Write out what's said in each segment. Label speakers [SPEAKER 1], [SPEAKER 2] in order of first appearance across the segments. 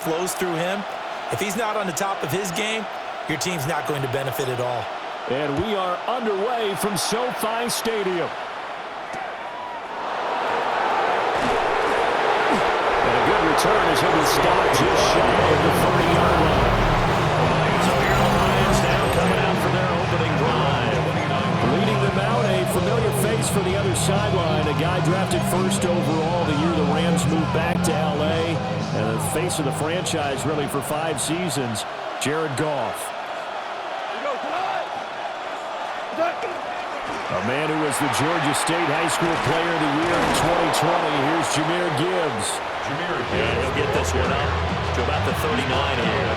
[SPEAKER 1] flows through him. If he's not on the top of his game, your team's not going to benefit at all.
[SPEAKER 2] And we are underway from SoFi Stadium. And a good return as it will stop just shy of the 30-yard line. So here are the Lions now coming out for their opening drive. Leading them out, a familiar face for the other sideline, a guy drafted first overall the year the Rams moved back to L.A., and the face of the franchise really for 5 seasons, Jared Goff. A man who was the Georgia State High School Player of the Year in 2020. Here's Jahmyr Gibbs.
[SPEAKER 3] And he'll get this one up to about the 39 here.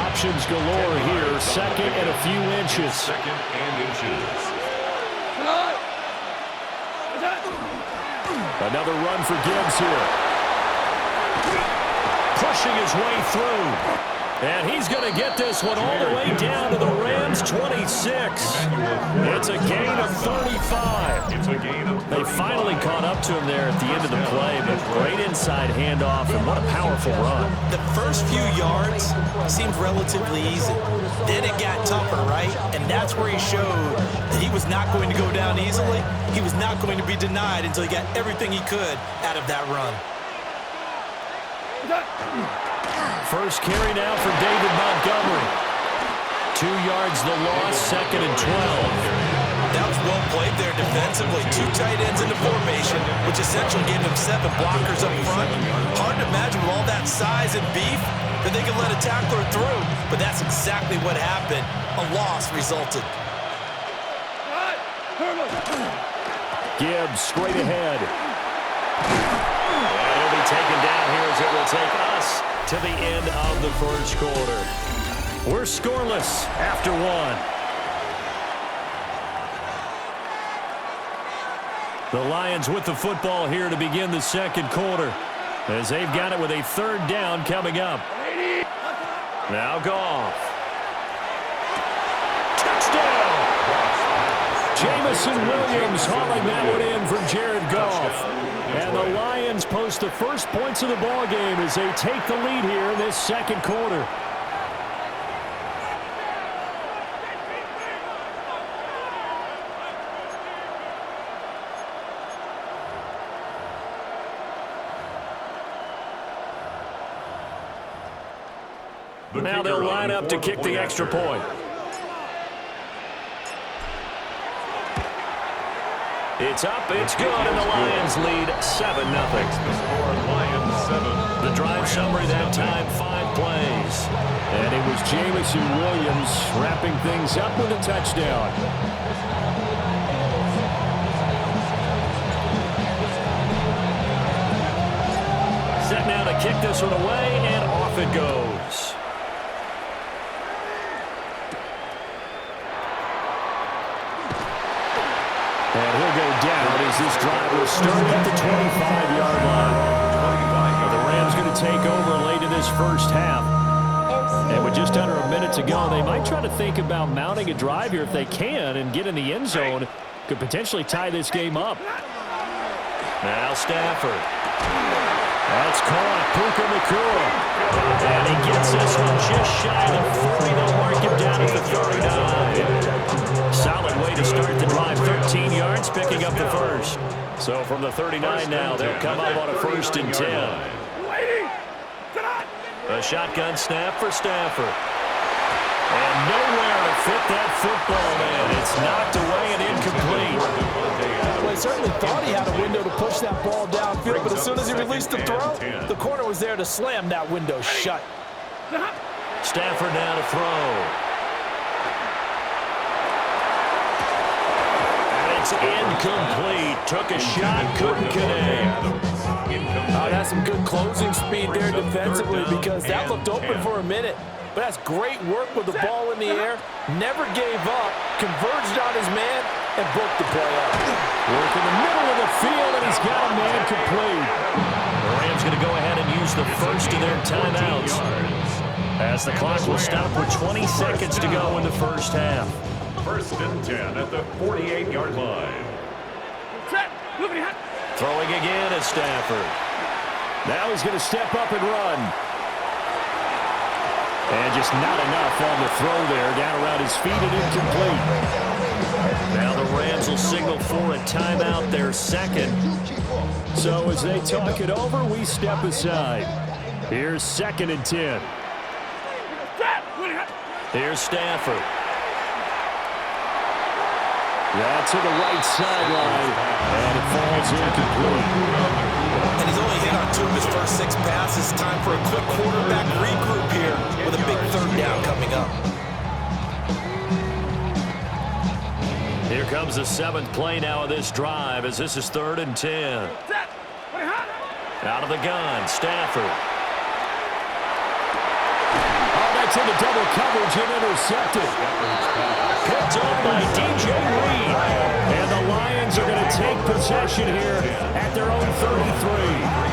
[SPEAKER 2] Options galore here. Second and a few inches. Another run for Gibbs here. Pushing his way through. And he's going to get this one all the way down to the Rams' 26. It's a gain of 35. They finally caught up to him there at the end of the play, but great inside handoff, and what a powerful run.
[SPEAKER 1] The first few yards seemed relatively easy. Then it got tougher, right? And that's where he showed that he was not going to go down easily. He was not going to be denied until he got everything he could out of that run.
[SPEAKER 2] First carry now for David Montgomery. 2 yards the loss, second and 12.
[SPEAKER 1] That was well played there defensively. 2 tight ends in the formation, which essentially gave them 7 blockers up front. Hard to imagine with all that size and beef that they could let a tackler through, but that's exactly what happened. A loss resulted.
[SPEAKER 2] Gibbs straight ahead. And he'll be taken down here as it will take us to the end of the first quarter. We're scoreless after 1. The Lions with the football here to begin the second quarter, as they've got it with a 3rd down coming up. Now Goff. Touchdown! Jamison Williams hauling that one in from Jared Goff. And the Lions post the first points of the ball game as they take the lead here in this second quarter. Now they'll line up to kick the extra point. It's up, it's good, and the Lions lead 7-0. The drive summary that time, 5 plays. And it was Jamison Williams wrapping things up with a touchdown. Set now to kick this one away, and off it goes. And he'll go down as this drive will start at the 25-yard line. The Rams going to take over late in this first half. And with just under a minute to go, they might try to think about mounting a drive here if they can and get in the end zone. Could potentially tie this game up. Now Stafford. That's caught. Puka Nacua. And he gets this one just shy of the 40. They'll mark him down at the 39. Solid way to start the drive. 13 yards, picking up the first. So from the 39 now, they'll come up on a 1st and 10. A shotgun snap for Stafford. And nowhere to fit that football in. It's knocked away and incomplete.
[SPEAKER 4] Well, he certainly thought he had a window to push that ball downfield, but as soon as he released the throw, the corner was there to slam that window shut.
[SPEAKER 2] Stafford now to throw. And it's incomplete. Took a shot, couldn't connect.
[SPEAKER 4] That's some good closing speed there defensively because that looked open for a minute. But that's great work with the ball in the air. Never gave up, converged on his man, and broke the play up.
[SPEAKER 2] Work in the middle of the field, and he's got a man complete. The Rams going to go ahead and use the first of their timeouts, as the clock will stop with 20 seconds to go in the first half.
[SPEAKER 5] 1st and 10 at the 48-yard line.
[SPEAKER 2] Throwing again is Stafford. Now he's going to step up and run. And just not enough on the throw there. Down around his feet and incomplete.
[SPEAKER 3] Now the Rams will signal for a timeout, their second.
[SPEAKER 2] So as they talk it over, we step aside. Here's 2nd and 10.
[SPEAKER 3] Here's Stafford.
[SPEAKER 2] That's to the right sideline, and it falls incomplete.
[SPEAKER 1] And he's only hit on 2 of his first 6 passes. Time for a quick quarterback regroup here with a big 3rd down coming up.
[SPEAKER 3] Here comes the 7th play now of this drive as this is 3rd and 10. Out of the gun, Stafford.
[SPEAKER 2] Oh, that's into double coverage and intercepted.
[SPEAKER 3] Picked up by DJ Reed.
[SPEAKER 2] And the Lions are going to take possession here at their own 33.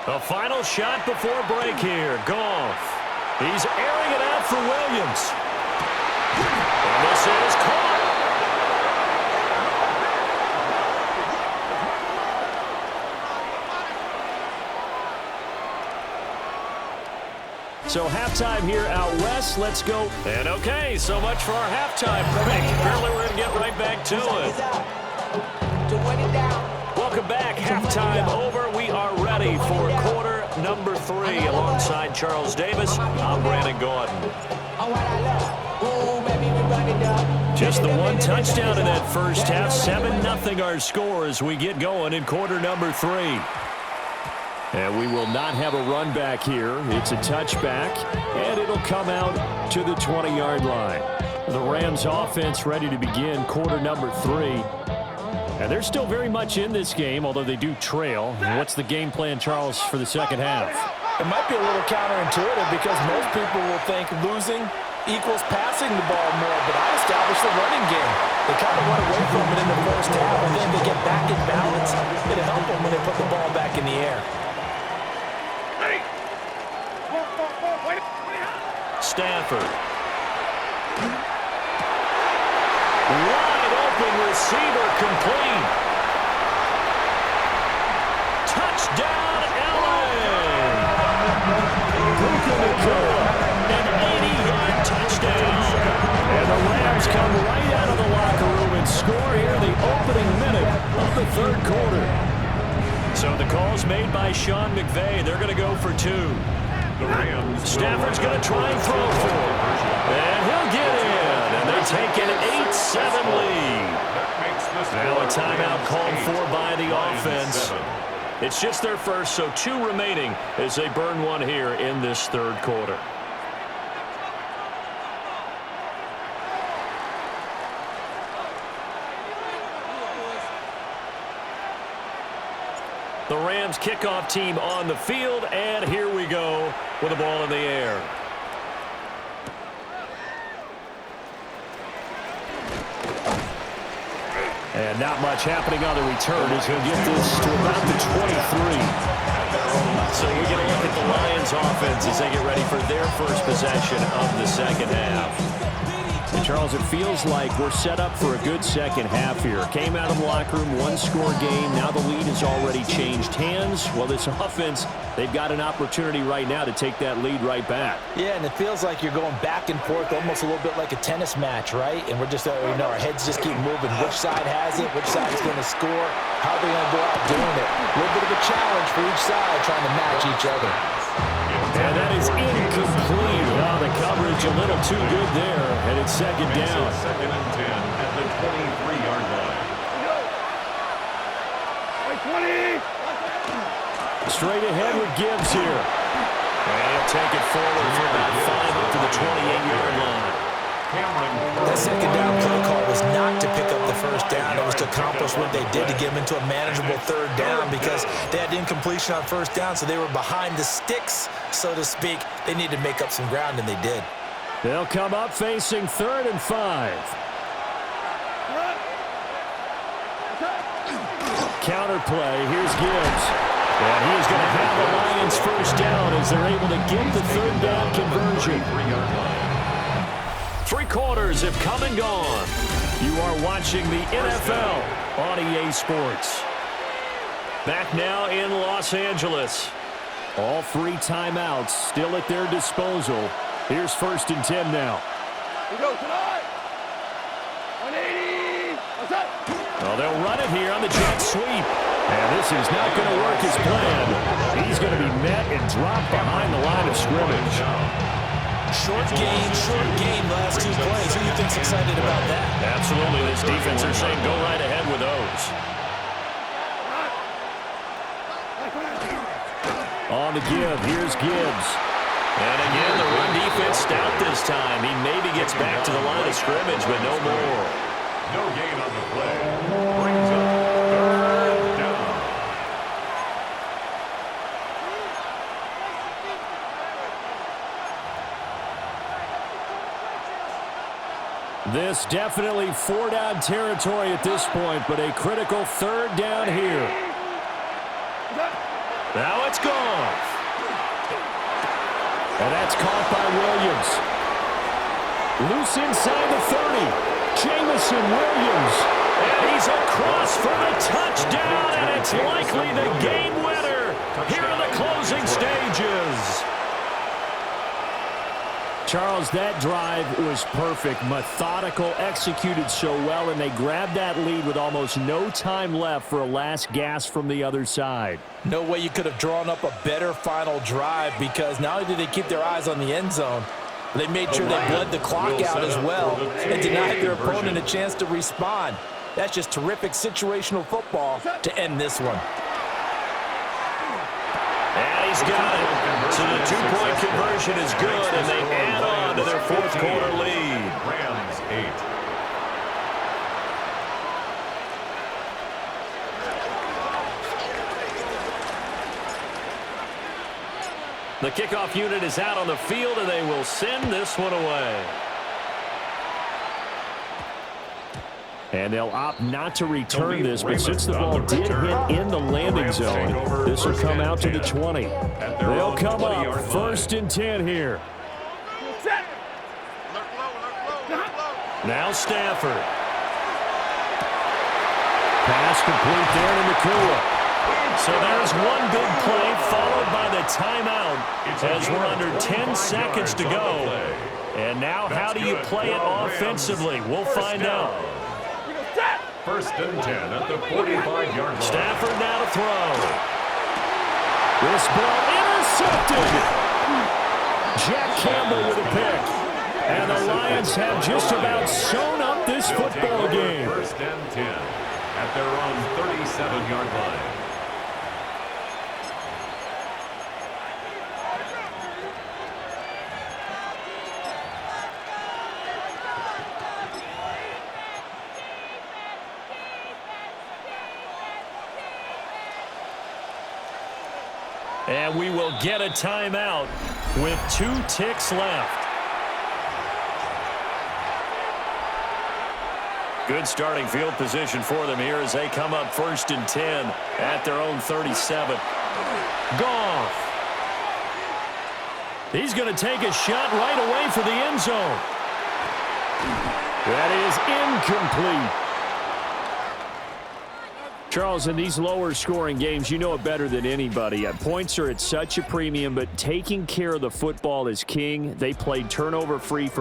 [SPEAKER 3] A final shot before break here. Goff. He's airing it out for Williams. And this is caught.
[SPEAKER 2] So halftime here out west. Let's go.
[SPEAKER 3] And okay, so much for our halftime break. Apparently we're going to get right back to it. Welcome back. Halftime over. We are ready for quarter number 3. Alongside Charles Davis, I'm Brandon Gordon. Just the one touchdown in that first half. 7-0 our score as we get going in quarter number 3.
[SPEAKER 2] And we will not have a run back here. It's a touchback, and it'll come out to the 20-yard line. The Rams offense ready to begin quarter number 3. And they're still very much in this game, although they do trail. And what's the game plan, Charles, for the second half?
[SPEAKER 4] It might be a little counterintuitive because most people will think losing equals passing the ball more, but I established the running game. They kind of went away from it in the first half, and then they get back in balance. It'll help them when they put the ball back in the air.
[SPEAKER 3] Stafford. Wide open receiver complete. Touchdown, Allen. An 80-yard touchdown.
[SPEAKER 2] And the Rams come right out of the locker room and score here in the opening minute of the 3rd quarter.
[SPEAKER 3] So the call's made by Sean McVay. They're going to go for 2. Stafford's going to try and throw for it. And he'll get in. And they take an 8-7 lead. Now a timeout called for by the offense. It's just their first, so 2 remaining as they burn one here in this 3rd quarter. The Rams kickoff team on the field, and here we go with the ball in the air.
[SPEAKER 2] And not much happening on the return as he'll get this to about the 23.
[SPEAKER 3] So we get a look at the Lions offense as they get ready for their first possession of the second half.
[SPEAKER 2] And Charles, it feels like we're set up for a good second half here. Came out of the locker room, 1-score game. Now the lead has already changed hands. Well, this offense, they've got an opportunity right now to take that lead right back.
[SPEAKER 4] Yeah, and it feels like you're going back and forth, almost a little bit like a tennis match, right? And we're just, our heads just keep moving. Which side has it? Which side is going to score? How are they going to go out doing it? A little bit of a challenge for each side, trying to match each other.
[SPEAKER 2] And that is incomplete. Wow, the coverage a little too good there, and it's 2nd down.
[SPEAKER 5] 2nd and 10 at the 23-yard line.
[SPEAKER 2] Straight ahead with Gibbs here.
[SPEAKER 3] And he'll take it forward for about 5 up to the 28-yard line.
[SPEAKER 1] That second down play call was not to pick up the first down. It was to accomplish what they did to get them into a manageable 3rd down because they had incompletion on first down, so they were behind the sticks, so to speak. They needed to make up some ground, and they did.
[SPEAKER 3] They'll come up facing 3rd and 5. Counter play. Here's Gibbs. And he is going to have the Lions first down as they're able to get the 3rd down conversion. 3 quarters have come and gone. You are watching the NFL on EA Sports. Back now in Los Angeles. All 3 timeouts still at their disposal. Here's 1st and 10 now.
[SPEAKER 6] We go tonight. 180. What's up?
[SPEAKER 3] Well, they'll run it here on the jet sweep. And this is not going to work as planned. He's going to be met and dropped behind the line of scrimmage.
[SPEAKER 1] Short game last 2 plays. Who do you think's excited about that?
[SPEAKER 3] Absolutely. This defense are saying go right ahead with those. On the give, here's Gibbs. And again, the run defense stout this time. He maybe gets back to the line of scrimmage, but no more.
[SPEAKER 5] No gain on the play. Brings up 3rd down.
[SPEAKER 3] This definitely 4-down territory at this point, but a critical 3rd down here. Now it's gone. And that's caught by Williams. Loose inside the 30. Jamison Williams. And he's across for the touchdown, and it's likely the game winner here in the closing stages. Charles, that drive was perfect, methodical, executed so well, and they grabbed that lead with almost no time left for a last gasp from the other side.
[SPEAKER 4] No way you could have drawn up a better final drive, because not only did they keep their eyes on the end zone, they made sure they bled the clock out as well and denied their opponent a chance to respond. That's just terrific situational football to end this one.
[SPEAKER 3] And he's got it. So the 2-point conversion is good, and they add on to their 4th quarter lead.
[SPEAKER 5] Rams 8.
[SPEAKER 3] The kickoff unit is out on the field, and they will send this one away. And they'll opt not to return this, but since the ball did hit in the landing zone, this will come out to the 20. They'll come up 1st and 10 here. Now Stafford. Pass complete there to Nakua. So there's one big play followed by the timeout as we're under 10 seconds to go. And now how do you play it offensively? We'll find out.
[SPEAKER 5] 1st and 10 at the 45-yard line.
[SPEAKER 3] Stafford now to throw. This ball intercepted. Jack Campbell with a pick. And the Lions have just about sewn up this football game.
[SPEAKER 5] 1st and 10 at their own 37-yard line.
[SPEAKER 3] And we will get a timeout with 2 ticks left. Good starting field position for them here as they come up 1st and 10 at their own 37. Goff. He's going to take a shot right away for the end zone. That is incomplete. Charles, in these lower-scoring games, you know it better than anybody. Points are at such a premium, but taking care of the football is king. They played turnover-free for